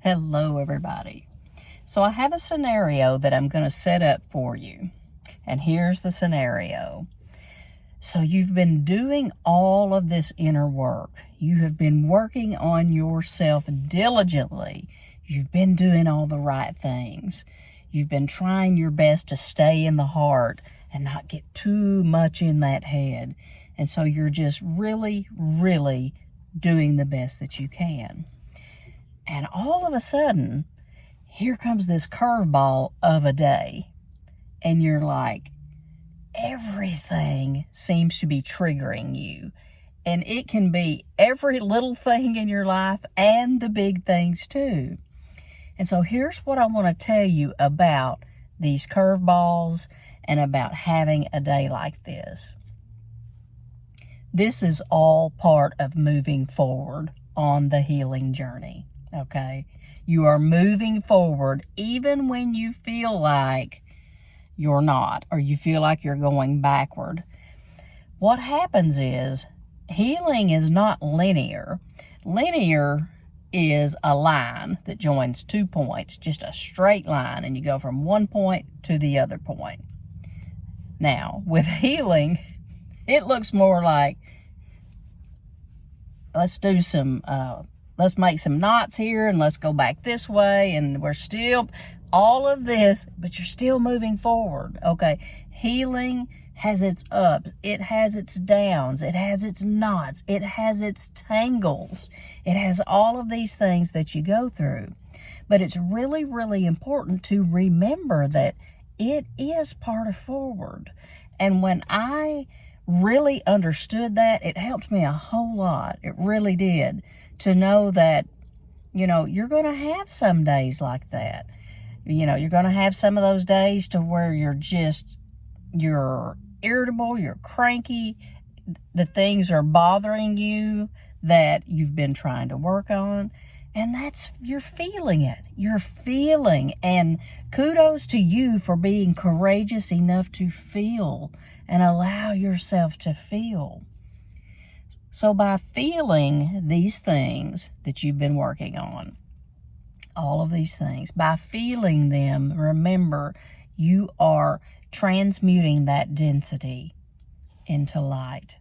Hello, everybody. So I have a scenario that I'm going to set up for you. And here's the scenario. So you've been doing all of this inner work. You have been working on yourself diligently. You've been doing all the right things. You've been trying your best to stay in the heart and not get too much in that head. And so you're just really, really doing the best that you can. And all of a sudden, here comes this curveball of a day. And you're like, everything seems to be triggering you. And it can be every little thing in your life and the big things too. And so here's what I want to tell you about these curveballs and about having a day like this. This is all part of moving forward on the healing journey. Okay, you are moving forward even when you feel like you're not, or you feel like you're going backward. What happens is healing is not linear. Linear is a line that joins 2 points, just a straight line, and you go from one point to the other point. Now, with healing, it looks more like, let's make some knots here and let's go back this way, and we're still all of this, but you're still moving forward. Okay, healing has its ups, it has its downs, it has its knots, it has its tangles, it has all of these things that you go through. But it's really, really important to remember that it is part of forward. And when I really understood that, it helped me a whole lot. It really did. To know that, you're going to have some days like that. You're going to have some of those days to where you're irritable, you're cranky, the things are bothering you that you've been trying to work on. And you're feeling it. You're feeling. And kudos to you for being courageous enough to feel and allow yourself to feel. So by feeling these things that you've been working on, all of these things, by feeling them, remember, you are transmuting that density into light.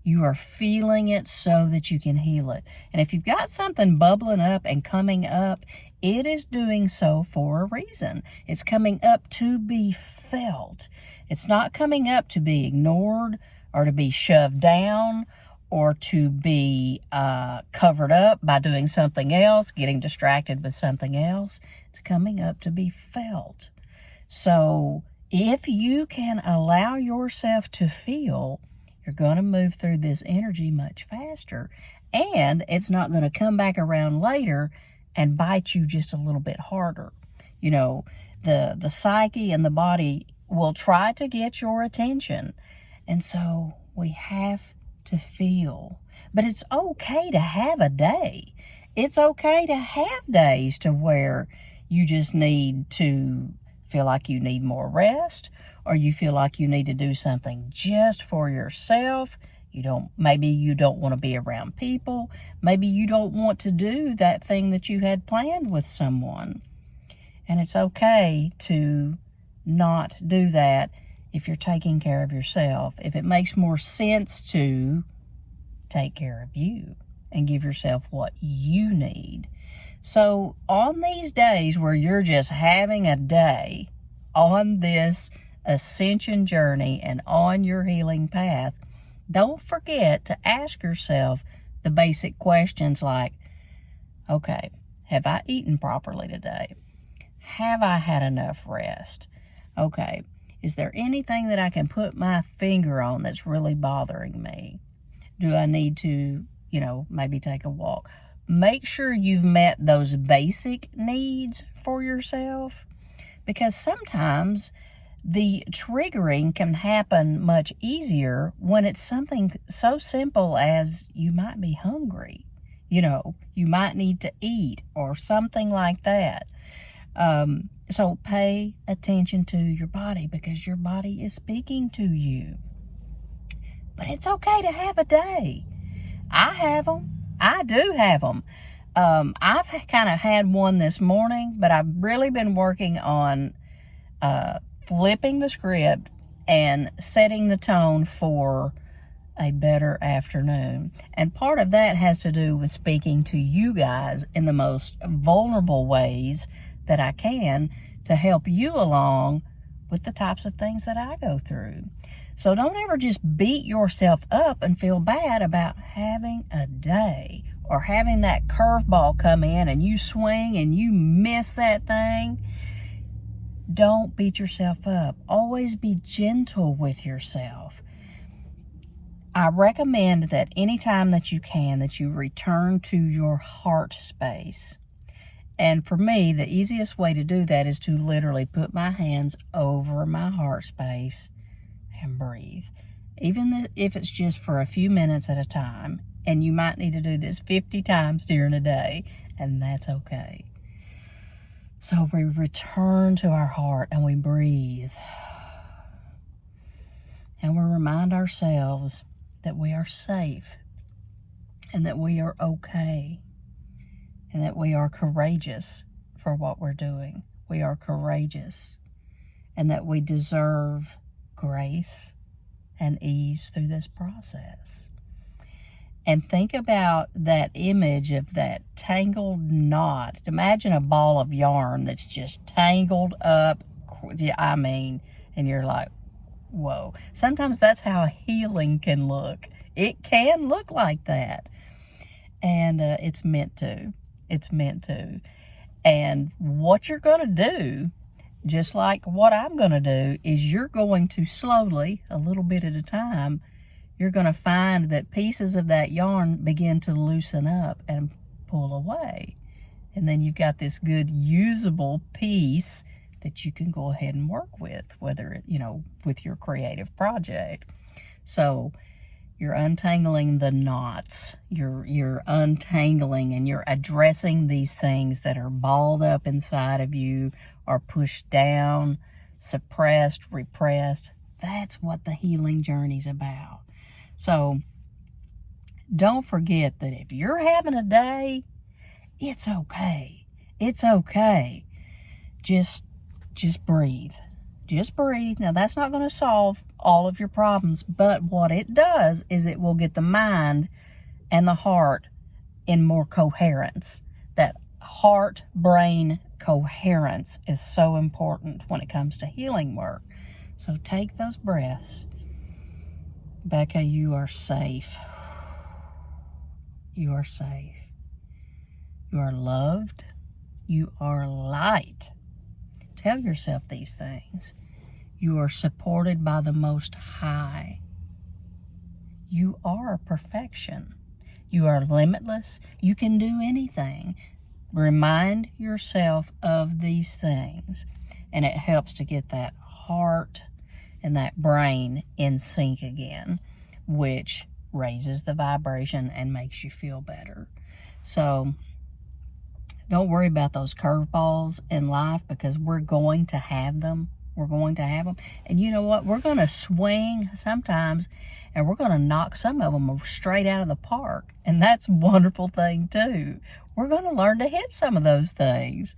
You are feeling it so that you can heal it. And if you've got something bubbling up and coming up, it is doing so for a reason. It's coming up to be felt. It's not coming up to be ignored or to be shoved down or to be covered up by doing something else, getting distracted with something else. It's coming up to be felt. So if you can allow yourself to feel, you're going to move through this energy much faster. And it's not going to come back around later and bite you just a little bit harder. The psyche and the body will try to get your attention. And so we have to feel. But it's okay to have a day. It's okay to have days to where you just need to feel like you need more rest, or you feel like you need to do something just for yourself. Maybe you don't want to be around people. Maybe you don't want to do that thing that you had planned with someone. And it's okay to not do that if you're taking care of yourself. If it makes more sense to take care of you and give yourself what you need. So on these days where you're just having a day on this ascension journey and on your healing path, don't forget to ask yourself the basic questions like, okay, have I eaten properly today? Have I had enough rest? Okay, is there anything that I can put my finger on that's really bothering me? Do I need to, maybe take a walk? Make sure you've met those basic needs for yourself, because sometimes the triggering can happen much easier when it's something so simple as you might be hungry. You might need to eat or something like that. So pay attention to your body, because your body is speaking to you. But it's okay to have a day. I have them. I do have them. I've kind of had one this morning, but I've really been working on flipping the script and setting the tone for a better afternoon. And part of that has to do with speaking to you guys in the most vulnerable ways that I can to help you along with the types of things that I go through. So don't ever just beat yourself up and feel bad about having a day or having that curveball come in and you swing and you miss that thing. Don't beat yourself up. Always be gentle with yourself. I recommend that anytime that you can, that you return to your heart space. And for me, the easiest way to do that is to literally put my hands over my heart space and breathe. Even if it's just for a few minutes at a time. And you might need to do this 50 times during a day, and that's okay. So we return to our heart and we breathe. And we remind ourselves that we are safe and that we are okay and that we are courageous for what we're doing. We are courageous and that we deserve grace and ease through this process. And think about that image of that tangled knot. Imagine a ball of yarn that's just tangled up. And you're like, whoa. Sometimes that's how healing can look. It can look like that. And it's meant to. It's meant to. And what you're going to do, just like what I'm going to do, is you're going to slowly, a little bit at a time, you're going to find that pieces of that yarn begin to loosen up and pull away. And then you've got this good usable piece that you can go ahead and work with, whether it, with your creative project. So you're untangling the knots. You're untangling and you're addressing these things that are balled up inside of you or pushed down, suppressed, repressed. That's what the healing journey's about. So don't forget that if you're having a day, it's okay. It's okay. Just breathe. Just breathe. Now, that's not going to solve all of your problems, but what it does is it will get the mind and the heart in more coherence. That heart-brain coherence is so important when it comes to healing work. So take those breaths. Becca, you are safe. You are safe. You are loved. You are light. Tell yourself these things. You are supported by the Most High. You are perfection. You are limitless. You can do anything. Remind yourself of these things, and it helps to get that heart and that brain in sync again, which raises the vibration and makes you feel better. So don't worry about those curveballs in life, because we're going to have them. We're going to have them. And you know what? We're going to swing sometimes, and we're going to knock some of them straight out of the park. And that's a wonderful thing too. We're going to learn to hit some of those things.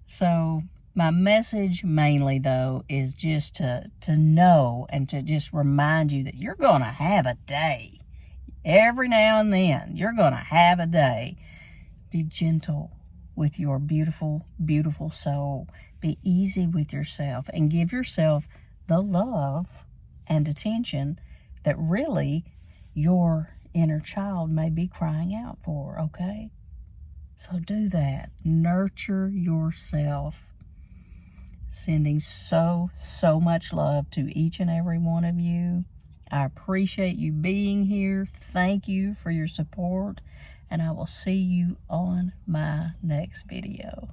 So my message mainly, though, is just to know and to just remind you that you're going to have a day. Every now and then, you're going to have a day. Be gentle with your beautiful, beautiful soul. Be easy with yourself and give yourself the love and attention that really your inner child may be crying out for, okay? So do that. Nurture yourself. Sending so much love to each and every one of you. I appreciate you being here. Thank you for your support, and I will see you on my next video.